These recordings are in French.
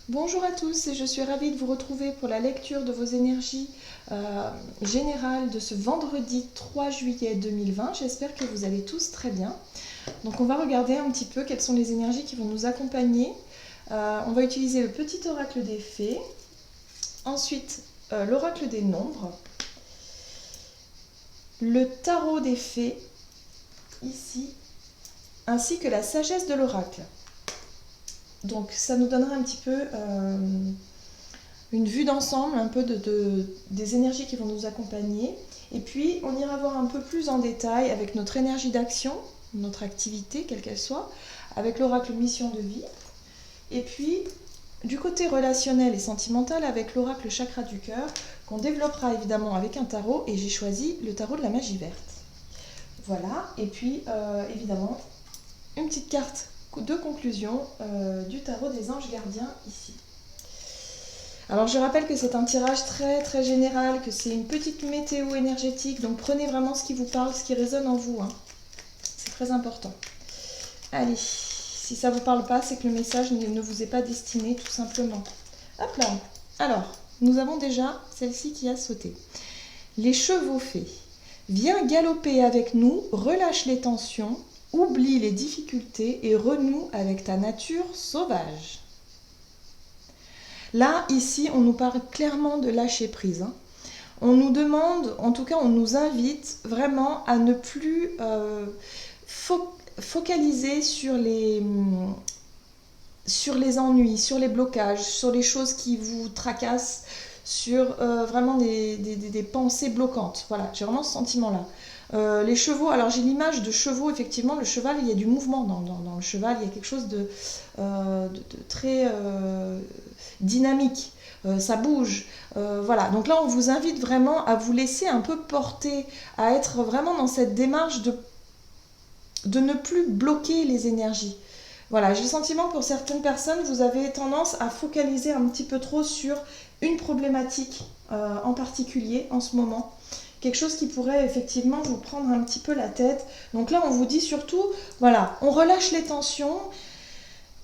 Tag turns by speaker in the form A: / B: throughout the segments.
A: Bonjour à tous et je suis ravie de vous retrouver pour la lecture de vos énergies générales de ce vendredi 3 juillet 2020. J'espère que vous allez tous très bien. Donc on va regarder un petit peu quelles sont les énergies qui vont nous accompagner. On va utiliser le petit oracle des fées, ensuite l'oracle des nombres, le tarot des fées, ici, ainsi que la sagesse de l'oracle. Donc ça nous donnera un petit peu une vue d'ensemble, un peu des énergies qui vont nous accompagner. Et puis on ira voir un peu plus en détail avec notre énergie d'action, notre activité, quelle qu'elle soit, avec l'oracle mission de vie. Et puis du côté relationnel et sentimental avec l'oracle chakra du cœur, qu'on développera évidemment avec un tarot, et j'ai choisi le tarot de la magie verte. Voilà, et puis évidemment une petite carte de conclusion du tarot des anges gardiens ici. Alors je rappelle que c'est un tirage très très général, que c'est une petite météo énergétique, donc prenez vraiment ce qui vous parle, ce qui résonne en vous, hein. C'est très important. Allez, si ça ne vous parle pas, c'est que le message ne vous est pas destiné tout simplement. Hop là. Alors, nous avons déjà celle-ci qui a sauté. Les chevaux fées. Viens galoper avec nous, relâche les tensions, oublie les difficultés et renoue avec ta nature sauvage. Là, ici, on nous parle clairement de lâcher prise, hein. On nous demande, en tout cas, on nous invite vraiment à ne plus focaliser sur les ennuis, sur les blocages, sur les choses qui vous tracassent, sur vraiment des pensées bloquantes. Voilà, j'ai vraiment ce sentiment-là. Les chevaux, alors j'ai l'image de chevaux, effectivement, le cheval, il y a du mouvement dans le cheval, il y a quelque chose de très dynamique, ça bouge. Voilà, donc là on vous invite vraiment à vous laisser un peu porter, à être vraiment dans cette démarche de ne plus bloquer les énergies. Voilà, j'ai le sentiment que pour certaines personnes, vous avez tendance à focaliser un petit peu trop sur une problématique en particulier en ce moment. Quelque chose qui pourrait effectivement vous prendre un petit peu la tête. Donc là, on vous dit surtout, voilà, on relâche les tensions,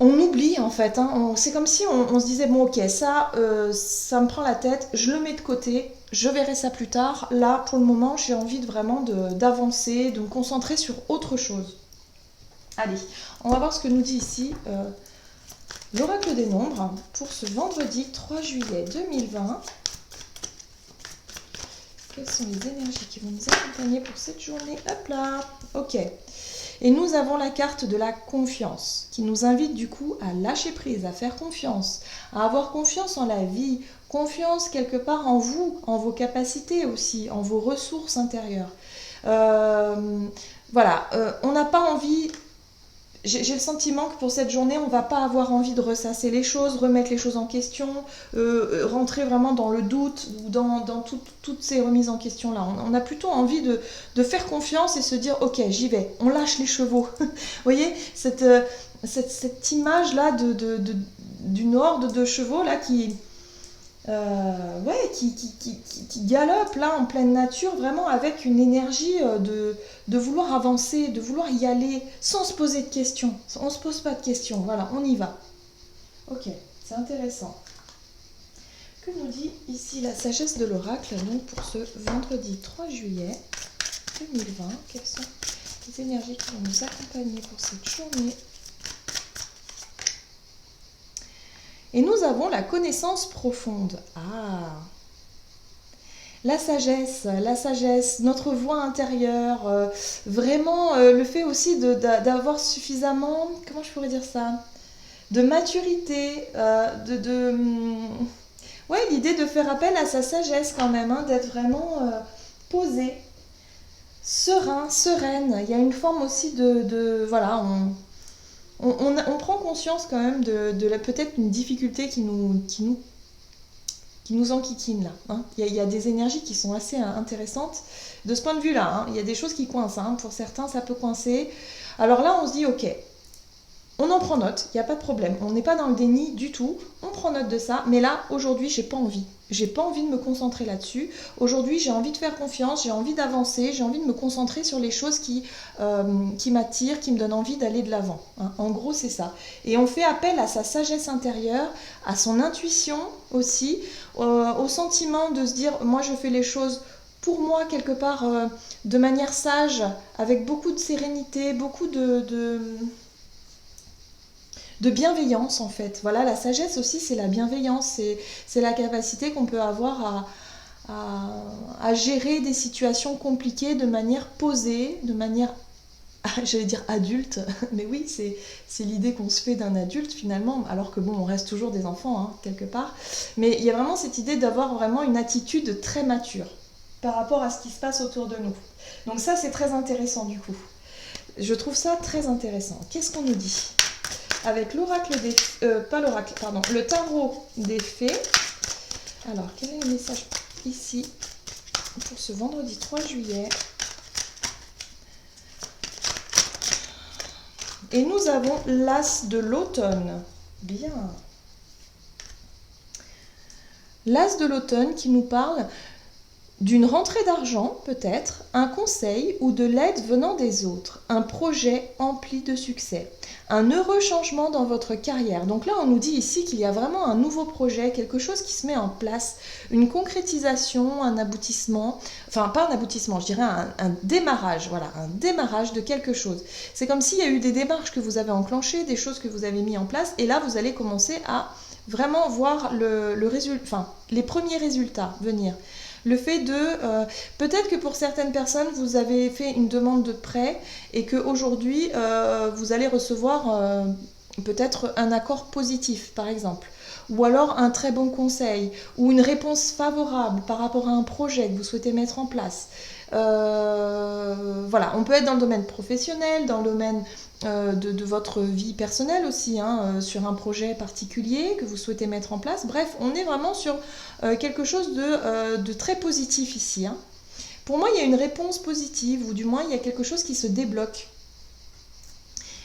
A: on oublie en fait. Hein, c'est comme si on se disait, bon ok, ça me prend la tête, je le mets de côté, je verrai ça plus tard. Là, pour le moment, j'ai envie vraiment d'avancer, de me concentrer sur autre chose. Allez, on va voir ce que nous dit ici l'oracle des nombres pour ce vendredi 3 juillet 2020. Quelles sont les énergies qui vont nous accompagner pour cette journée? Hop là, ok. Et nous avons la carte de la confiance qui nous invite du coup à lâcher prise, à faire confiance, à avoir confiance en la vie, confiance quelque part en vous, en vos capacités aussi, en vos ressources intérieures. Voilà, on n'a pas envie... J'ai le sentiment que pour cette journée, on ne va pas avoir envie de ressasser les choses, remettre les choses en question, rentrer vraiment dans le doute ou dans toutes ces remises en question-là. On a plutôt envie de faire confiance et se dire « Ok, j'y vais, on lâche les chevaux ». Vous voyez, cette image-là d'une horde de chevaux là, qui galope là en pleine nature, vraiment avec une énergie de vouloir avancer, de vouloir y aller sans se poser de questions. On ne se pose pas de questions, voilà, on y va. Ok, c'est intéressant. Que nous dit ici la sagesse de l'oracle donc pour ce vendredi 3 juillet 2020? Quelles sont les énergies qui vont nous accompagner pour cette journée? Et nous avons la connaissance profonde. Ah, la sagesse, notre voix intérieure, vraiment le fait aussi d'avoir suffisamment, comment je pourrais dire ça, de maturité, ouais, l'idée de faire appel à sa sagesse quand même, hein, d'être vraiment posé, serein, sereine. Il y a une forme aussi voilà, on prend conscience quand même de peut-être une difficulté qui nous enquiquine là. Hein. Il y a des énergies qui sont assez intéressantes de ce point de vue-là. Hein. Il y a des choses qui coincent. Hein. Pour certains, ça peut coincer. Alors là, on se dit, ok, On en prend note, il n'y a pas de problème. On n'est pas dans le déni du tout. On prend note de ça. Mais là, aujourd'hui, j'ai pas envie. J'ai pas envie de me concentrer là-dessus. Aujourd'hui, j'ai envie de faire confiance, j'ai envie d'avancer, j'ai envie de me concentrer sur les choses qui m'attirent, qui me donnent envie d'aller de l'avant. Hein. En gros, c'est ça. Et on fait appel à sa sagesse intérieure, à son intuition aussi, au sentiment de se dire, moi, je fais les choses pour moi, quelque part, de manière sage, avec beaucoup de sérénité, beaucoup de bienveillance en fait. Voilà, la sagesse aussi, c'est la bienveillance, c'est la capacité qu'on peut avoir à gérer des situations compliquées de manière posée, de manière, j'allais dire adulte, mais oui, c'est l'idée qu'on se fait d'un adulte finalement, alors que bon, on reste toujours des enfants, hein, quelque part. Mais il y a vraiment cette idée d'avoir vraiment une attitude très mature par rapport à ce qui se passe autour de nous. Donc ça, c'est très intéressant du coup. Je trouve ça très intéressant. Qu'est-ce qu'on nous dit ? Avec l'oracle des... pas l'oracle, pardon, le tarot des fées. Alors, quel est le message ici pour ce vendredi 3 juillet? Et nous avons l'as de l'automne. Bien. L'as de l'automne qui nous parle d'une rentrée d'argent, peut-être, un conseil ou de l'aide venant des autres, un projet empli de succès, un heureux changement dans votre carrière. Donc là, on nous dit ici qu'il y a vraiment un nouveau projet, quelque chose qui se met en place, une concrétisation, un aboutissement, enfin pas un aboutissement, je dirais un démarrage, voilà, un démarrage de quelque chose. C'est comme s'il y a eu des démarches que vous avez enclenchées, des choses que vous avez mis en place, et là, vous allez commencer à vraiment voir les premiers résultats venir. Le fait de, peut-être que pour certaines personnes, vous avez fait une demande de prêt et qu'aujourd'hui, vous allez recevoir peut-être un accord positif, par exemple. Ou alors un très bon conseil, ou une réponse favorable par rapport à un projet que vous souhaitez mettre en place. Voilà, on peut être dans le domaine professionnel, dans le domaine de votre vie personnelle aussi, hein, sur un projet particulier que vous souhaitez mettre en place. Bref, on est vraiment sur quelque chose de très positif ici. Hein. Pour moi, il y a une réponse positive, ou du moins, il y a quelque chose qui se débloque.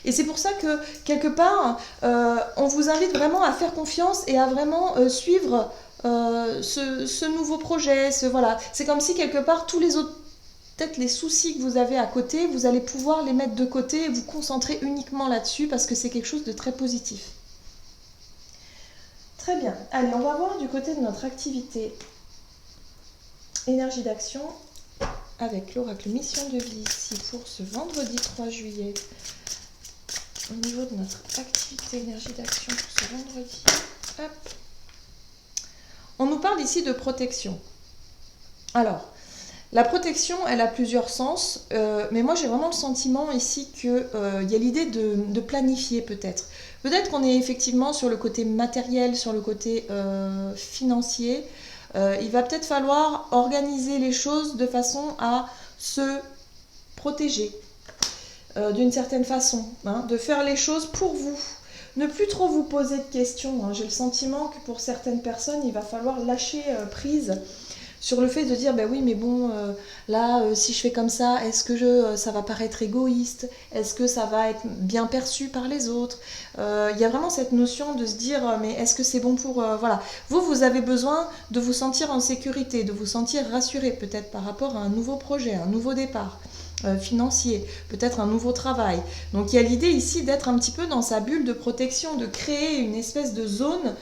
A: Et c'est pour ça que, quelque part, on vous invite vraiment à faire confiance et à vraiment suivre ce nouveau projet. Voilà. C'est comme si, quelque part, tous les autres, peut-être les soucis que vous avez à côté, vous allez pouvoir les mettre de côté et vous concentrer uniquement là-dessus parce que c'est quelque chose de très positif. Très bien. Allez, on va voir du côté de notre activité énergie d'action avec l'oracle mission de vie ici pour ce vendredi 3 juillet. Au niveau de notre activité énergie d'action pour ce vendredi, hop. On nous parle ici de protection. Alors, la protection, elle a plusieurs sens, mais moi j'ai vraiment le sentiment ici qu'il y a l'idée de planifier peut-être. Peut-être qu'on est effectivement sur le côté matériel, sur le côté financier. Il va peut-être falloir organiser les choses de façon à se protéger. D'une certaine façon, hein, de faire les choses pour vous. Ne plus trop vous poser de questions. Hein. J'ai le sentiment que pour certaines personnes, il va falloir lâcher prise sur le fait de dire, ben oui, mais bon, là, si je fais comme ça, est-ce que ça va paraître égoïste? Est-ce que ça va être bien perçu par les autres? Il y a vraiment cette notion de se dire, mais est-ce que c'est bon pour... voilà. Vous avez besoin de vous sentir en sécurité, de vous sentir rassuré peut-être par rapport à un nouveau projet, un nouveau départ. Financier, peut-être un nouveau travail. Donc il y a l'idée ici d'être un petit peu dans sa bulle de protection, de créer une espèce de zone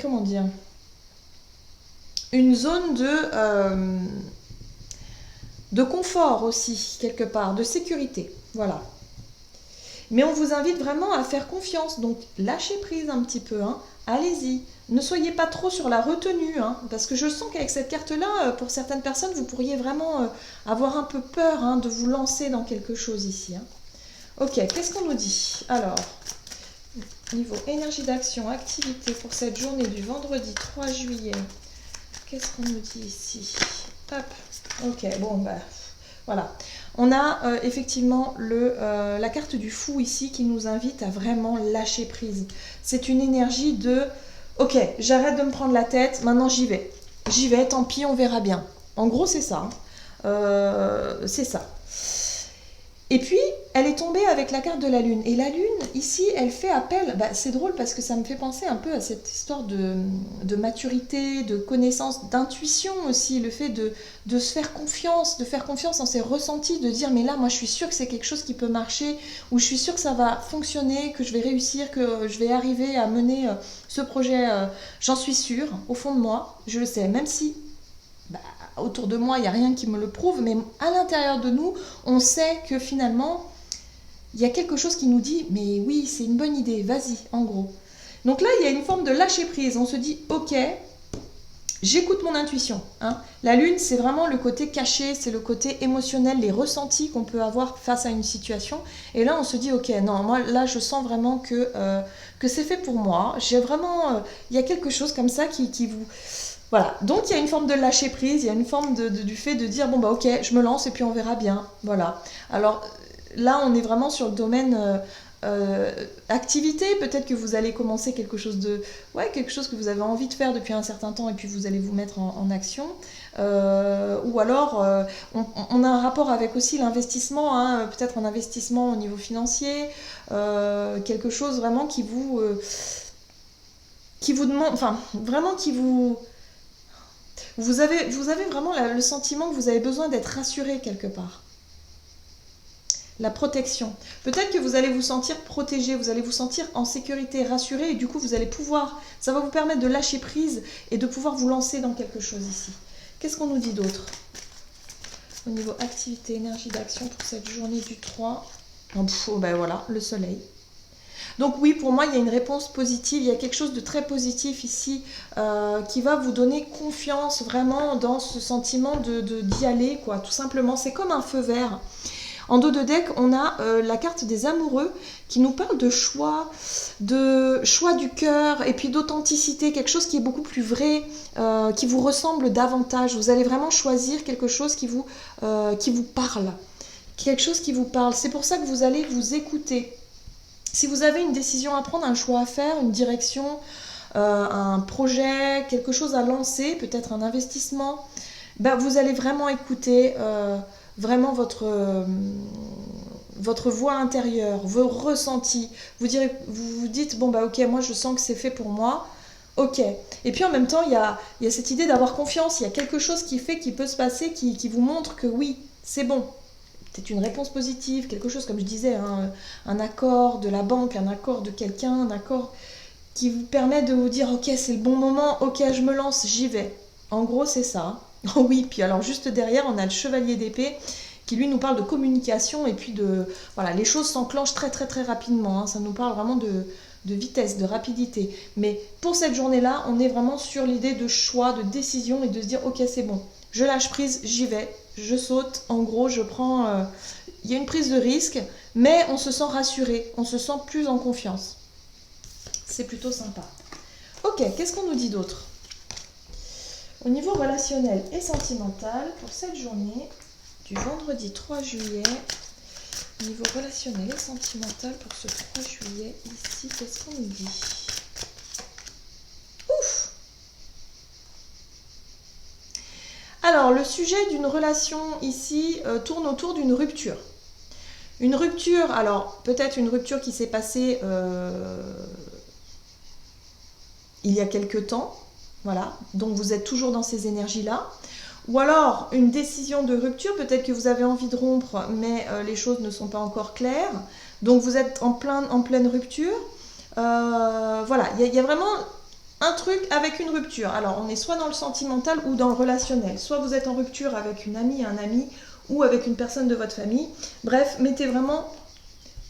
A: comment dire, une zone de confort aussi, quelque part, de sécurité. Voilà. Mais on vous invite vraiment à faire confiance, donc lâchez prise un petit peu, hein. Allez-y. Ne soyez pas trop sur la retenue, hein, parce que je sens qu'avec cette carte-là, pour certaines personnes, vous pourriez vraiment avoir un peu peur hein, de vous lancer dans quelque chose ici. Hein. Ok, qu'est-ce qu'on nous dit? Alors, niveau énergie d'action, activité pour cette journée du vendredi 3 juillet. Qu'est-ce qu'on nous dit ici? Hop, ok, bon, bah, voilà. On a effectivement la carte du fou ici qui nous invite à vraiment lâcher prise. C'est une énergie de... Ok, j'arrête de me prendre la tête, maintenant j'y vais. J'y vais, tant pis, on verra bien. En gros, c'est ça. C'est ça. Et puis, elle est tombée avec la carte de la Lune. Et la Lune, ici, elle fait appel... Bah, c'est drôle parce que ça me fait penser un peu à cette histoire de maturité, de connaissance, d'intuition aussi. Le fait de se faire confiance, de faire confiance en ses ressentis, de dire mais là, moi, je suis sûre que c'est quelque chose qui peut marcher, ou je suis sûre que ça va fonctionner, que je vais réussir, que je vais arriver à mener ce projet. J'en suis sûre, au fond de moi, je le sais. Même si bah, autour de moi, il n'y a rien qui me le prouve, mais à l'intérieur de nous, on sait que finalement... il y a quelque chose qui nous dit, mais oui, c'est une bonne idée, vas-y, en gros. Donc là, il y a une forme de lâcher prise. On se dit, ok, j'écoute mon intuition. Hein. La Lune, c'est vraiment le côté caché, c'est le côté émotionnel, les ressentis qu'on peut avoir face à une situation. Et là, on se dit, ok, non, moi, là, je sens vraiment que c'est fait pour moi. J'ai vraiment, il y a quelque chose comme ça qui vous... Voilà, donc il y a une forme de lâcher prise, il y a une forme du fait de dire, bon, bah ok, je me lance et puis on verra bien. Voilà. Alors... là, on est vraiment sur le domaine activité. Peut-être que vous allez commencer quelque chose quelque chose que vous avez envie de faire depuis un certain temps et puis vous allez vous mettre en action. Ou alors, on a un rapport avec aussi l'investissement, hein, peut-être un investissement au niveau financier, quelque chose vraiment qui vous demande, enfin, vraiment qui vous... Vous avez vraiment le sentiment que vous avez besoin d'être rassuré quelque part. La protection. Peut-être que vous allez vous sentir protégé, vous allez vous sentir en sécurité, rassuré, et du coup vous allez pouvoir, ça va vous permettre de lâcher prise et de pouvoir vous lancer dans quelque chose ici. Qu'est-ce qu'on nous dit d'autre? Au niveau activité, énergie d'action pour cette journée du 3, ben voilà, le soleil. Donc oui, pour moi, il y a une réponse positive, il y a quelque chose de très positif ici qui va vous donner confiance vraiment dans ce sentiment d'y aller, quoi, tout simplement. C'est comme un feu vert. En dos de deck, on a la carte des amoureux qui nous parle de choix du cœur et puis d'authenticité, quelque chose qui est beaucoup plus vrai, qui vous ressemble davantage. Vous allez vraiment choisir quelque chose qui vous parle, quelque chose qui vous parle. C'est pour ça que vous allez vous écouter. Si vous avez une décision à prendre, un choix à faire, une direction, un projet, quelque chose à lancer, peut-être un investissement, ben vous allez vraiment écouter vraiment votre voix intérieure, vos ressentis. Vous vous dites, bon bah ok, moi je sens que c'est fait pour moi, ok. Et puis en même temps, il y a cette idée d'avoir confiance, il y a quelque chose qui peut se passer, qui vous montre que oui, c'est bon. C'est une réponse positive, quelque chose comme je disais, hein, un accord de la banque, un accord de quelqu'un, un accord qui vous permet de vous dire ok c'est le bon moment, ok je me lance, j'y vais. En gros c'est ça. Oh oui, puis alors juste derrière on a le chevalier d'épée qui lui nous parle de communication et puis voilà, les choses s'enclenchent très très très rapidement, hein. Ça nous parle vraiment de vitesse, de rapidité. Mais pour cette journée-là, on est vraiment sur l'idée de choix, de décision et de se dire ok c'est bon, je lâche prise, j'y vais, je saute, en gros je prends... il y a une prise de risque, mais on se sent rassuré, on se sent plus en confiance. C'est plutôt sympa. Ok, qu'est-ce qu'on nous dit d'autre? Au niveau relationnel et sentimental, pour cette journée du vendredi 3 juillet, au niveau relationnel et sentimental pour ce 3 juillet, ici, qu'est-ce qu'on nous dit? Ouf! Alors, le sujet d'une relation ici tourne autour d'une rupture. Une rupture, alors peut-être une rupture qui s'est passée il y a quelque temps, voilà, donc vous êtes toujours dans ces énergies-là. Ou alors une décision de rupture, peut-être que vous avez envie de rompre, mais les choses ne sont pas encore claires. Donc vous êtes en pleine rupture. Voilà, il y a vraiment un truc avec une rupture. Alors on est soit dans le sentimental ou dans le relationnel. Soit vous êtes en rupture avec une amie, un ami, ou avec une personne de votre famille. Bref, mettez vraiment...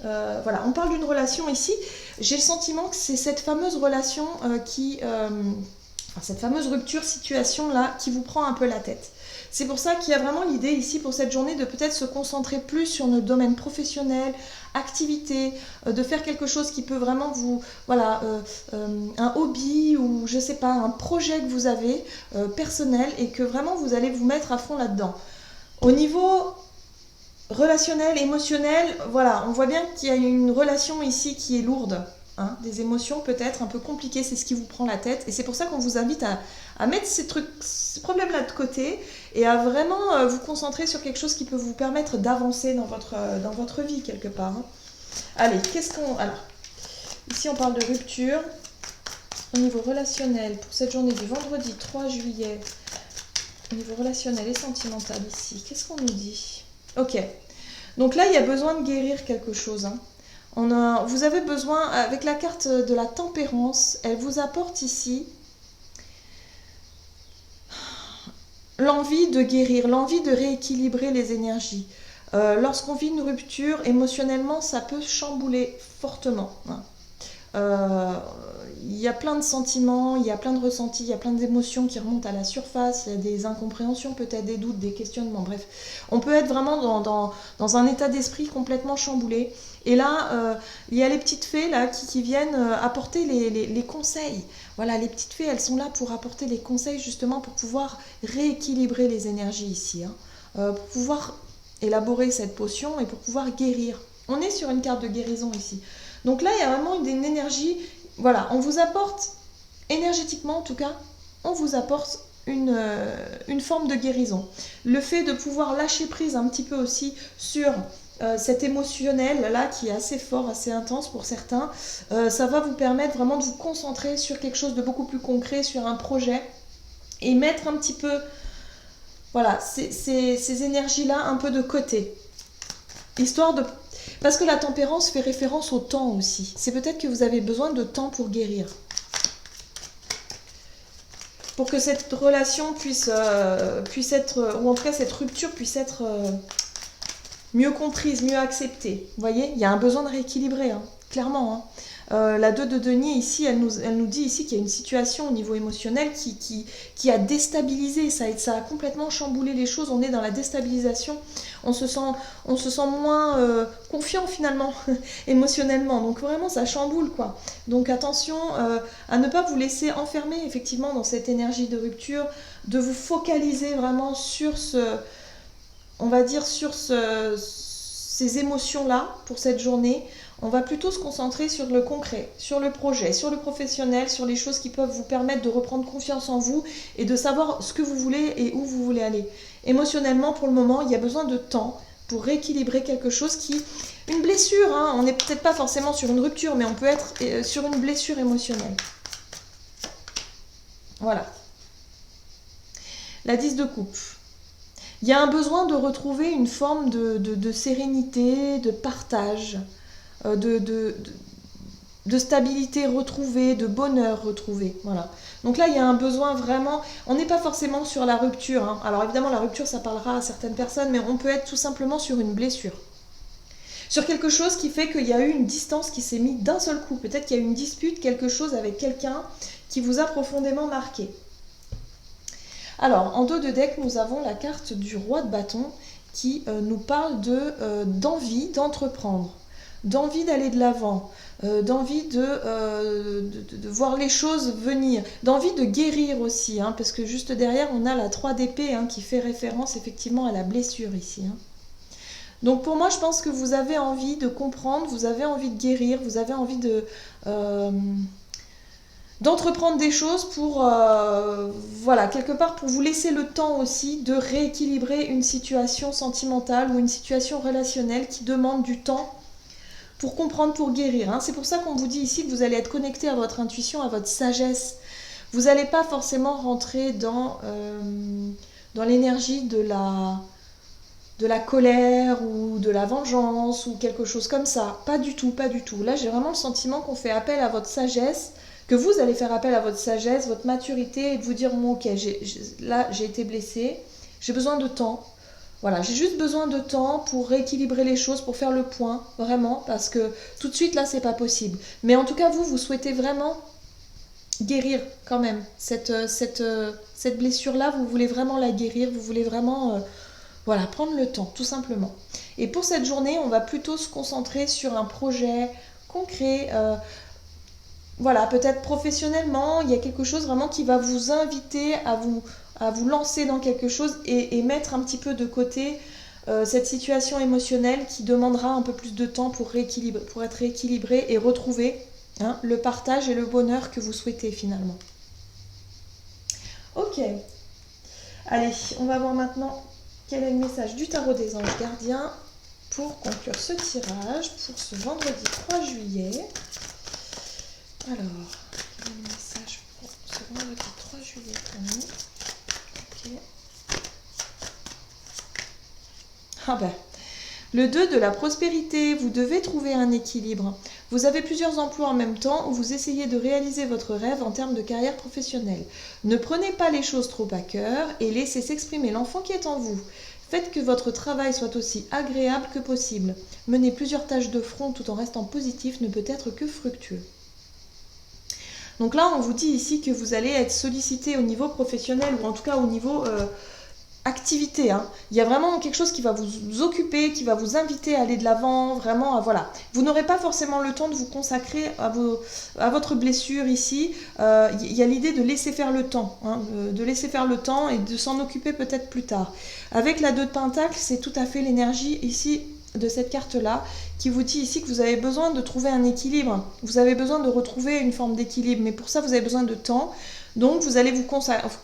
A: voilà, on parle d'une relation ici. J'ai le sentiment que c'est cette fameuse relation cette fameuse rupture, situation-là, qui vous prend un peu la tête. C'est pour ça qu'il y a vraiment l'idée ici pour cette journée de peut-être se concentrer plus sur notre domaine professionnel, activité, de faire quelque chose qui peut vraiment vous... Voilà, un hobby ou je sais pas, un projet que vous avez personnel et que vraiment vous allez vous mettre à fond là-dedans. Au niveau relationnel, émotionnel, voilà, on voit bien qu'il y a une relation ici qui est lourde. hein, des émotions peut-être un peu compliquées, c'est ce qui vous prend la tête. Et c'est pour ça qu'on vous invite à mettre ces problèmes-là de côté et à vraiment vous concentrer sur quelque chose qui peut vous permettre d'avancer dans votre vie quelque part. Hein. Allez, alors, ici on parle de rupture. Au niveau relationnel, pour cette journée du vendredi 3 juillet, au niveau relationnel et sentimental ici, qu'est-ce qu'on nous dit? Ok, donc là il y a besoin de guérir quelque chose. Hein. Vous avez besoin, avec la carte de la tempérance, elle vous apporte ici l'envie de guérir, l'envie de rééquilibrer les énergies. Lorsqu'on vit une rupture, émotionnellement, ça peut chambouler fortement. Hein. Il y a plein de sentiments, il y a plein de ressentis, il y a plein d'émotions qui remontent à la surface, il y a des incompréhensions, peut-être des doutes, des questionnements, bref. On peut être vraiment dans un état d'esprit complètement chamboulé. Et là, il y a les petites fées là, qui viennent apporter les conseils. Voilà, les petites fées, elles sont là pour apporter les conseils justement pour pouvoir rééquilibrer les énergies ici, hein, pour pouvoir élaborer cette potion et pour pouvoir guérir. On est sur une carte de guérison ici. Donc là, il y a vraiment une énergie, voilà, on vous apporte, énergétiquement en tout cas, on vous apporte une forme de guérison. Le fait de pouvoir lâcher prise un petit peu aussi sur cet émotionnel là qui est assez fort, assez intense pour certains, ça va vous permettre vraiment de vous concentrer sur quelque chose de beaucoup plus concret, sur un projet, et mettre un petit peu, voilà, ces énergies-là un peu de côté. Histoire de... Parce que la tempérance fait référence au temps aussi. C'est peut-être que vous avez besoin de temps pour guérir. Pour que cette relation puisse être... Ou en tout cas, cette rupture puisse être mieux comprise, mieux acceptée. Vous voyez, il y a un besoin de rééquilibrer, hein, clairement. Hein. La 2 de denier, ici, elle nous dit ici qu'il y a une situation au niveau émotionnel qui a déstabilisé. Ça a complètement chamboulé les choses. On est dans la déstabilisation. On se sent moins confiant finalement, émotionnellement. Donc vraiment, ça chamboule, quoi. Donc attention à ne pas vous laisser enfermer effectivement dans cette énergie de rupture, de vous focaliser vraiment sur on va dire sur ces émotions-là pour cette journée. On va plutôt se concentrer sur le concret, sur le projet, sur le professionnel, sur les choses qui peuvent vous permettre de reprendre confiance en vous et de savoir ce que vous voulez et où vous voulez aller. Émotionnellement, pour le moment, il y a besoin de temps pour rééquilibrer quelque chose une blessure, hein, on n'est peut-être pas forcément sur une rupture, mais on peut être sur une blessure émotionnelle. Voilà. La 10 de coupe. Il y a un besoin de retrouver une forme de sérénité, de partage, de stabilité retrouvée, de bonheur retrouvé. Voilà. Donc là, il y a un besoin vraiment... On n'est pas forcément sur la rupture. Hein. Alors évidemment, la rupture, ça parlera à certaines personnes, mais on peut être tout simplement sur une blessure. Sur quelque chose qui fait qu'il y a eu une distance qui s'est mise d'un seul coup. Peut-être qu'il y a eu une dispute, quelque chose avec quelqu'un qui vous a profondément marqué. Alors, en dos de deck, nous avons la carte du roi de bâton qui nous parle d'envie d'entreprendre, d'envie d'aller de l'avant, d'envie de voir les choses venir, d'envie de guérir aussi, hein, parce que juste derrière, on a la 3 d'épée hein, qui fait référence effectivement à la blessure ici. Hein. Donc pour moi, je pense que vous avez envie de comprendre, vous avez envie de guérir, vous avez envie d'entreprendre des choses pour, voilà, quelque part pour vous laisser le temps aussi de rééquilibrer une situation sentimentale ou une situation relationnelle qui demande du temps pour comprendre, pour guérir. Hein. C'est pour ça qu'on vous dit ici que vous allez être connecté à votre intuition, à votre sagesse. Vous n'allez pas forcément rentrer dans l'énergie de la colère ou de la vengeance ou quelque chose comme ça. Pas du tout, pas du tout. Là, j'ai vraiment le sentiment qu'on fait appel à votre sagesse, que vous allez faire appel à votre sagesse, votre maturité et de vous dire, bon, ok, là, j'ai été blessée, j'ai besoin de temps. Voilà, j'ai juste besoin de temps pour rééquilibrer les choses, pour faire le point, vraiment, parce que tout de suite, là, c'est pas possible. Mais en tout cas, vous souhaitez vraiment guérir quand même. Cette blessure-là, vous voulez vraiment la guérir, vous voulez vraiment voilà, prendre le temps, tout simplement. Et pour cette journée, on va plutôt se concentrer sur un projet concret, voilà, peut-être professionnellement, il y a quelque chose vraiment qui va vous inviter à vous lancer dans quelque chose et mettre un petit peu de côté cette situation émotionnelle qui demandera un peu plus de temps pour être rééquilibrée et retrouver hein, le partage et le bonheur que vous souhaitez finalement. Ok, allez, on va voir maintenant quel est le message du tarot des anges gardiens pour conclure ce tirage pour ce vendredi 3 juillet. Alors, quel est le message pour ce vendredi 3 juillet pour nous? Ok. Ah ben, le 2 de la prospérité, vous devez trouver un équilibre. Vous avez plusieurs emplois en même temps où vous essayez de réaliser votre rêve en termes de carrière professionnelle. Ne prenez pas les choses trop à cœur et laissez s'exprimer l'enfant qui est en vous. Faites que votre travail soit aussi agréable que possible. Mener plusieurs tâches de front tout en restant positif ne peut être que fructueux. Donc là, on vous dit ici que vous allez être sollicité au niveau professionnel ou en tout cas au niveau activité. Hein. Il y a vraiment quelque chose qui va vous occuper, qui va vous inviter à aller de l'avant, vraiment, voilà. Vous n'aurez pas forcément le temps de vous consacrer à votre blessure ici. Il y a l'idée de laisser faire le temps, hein, de laisser faire le temps et de s'en occuper peut-être plus tard. Avec la 2 de Pentacle, c'est tout à fait l'énergie ici de cette carte-là qui vous dit ici que vous avez besoin de trouver un équilibre. Vous avez besoin de retrouver une forme d'équilibre, mais pour ça, vous avez besoin de temps. Donc, vous allez vous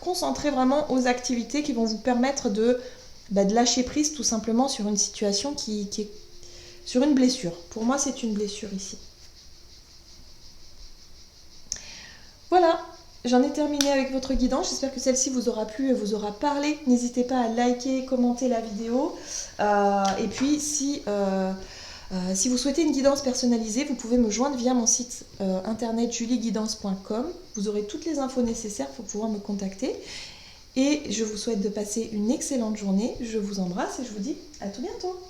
A: concentrer vraiment aux activités qui vont vous permettre de lâcher prise tout simplement sur une situation qui est sur une blessure. Pour moi, c'est une blessure ici. Voilà, j'en ai terminé avec votre guidance. J'espère que celle-ci vous aura plu et vous aura parlé. N'hésitez pas à liker, commenter la vidéo. Et puis, si vous souhaitez une guidance personnalisée, vous pouvez me joindre via mon site internet julieguidance.com. Vous aurez toutes les infos nécessaires pour pouvoir me contacter. Et je vous souhaite de passer une excellente journée. Je vous embrasse et je vous dis à tout bientôt.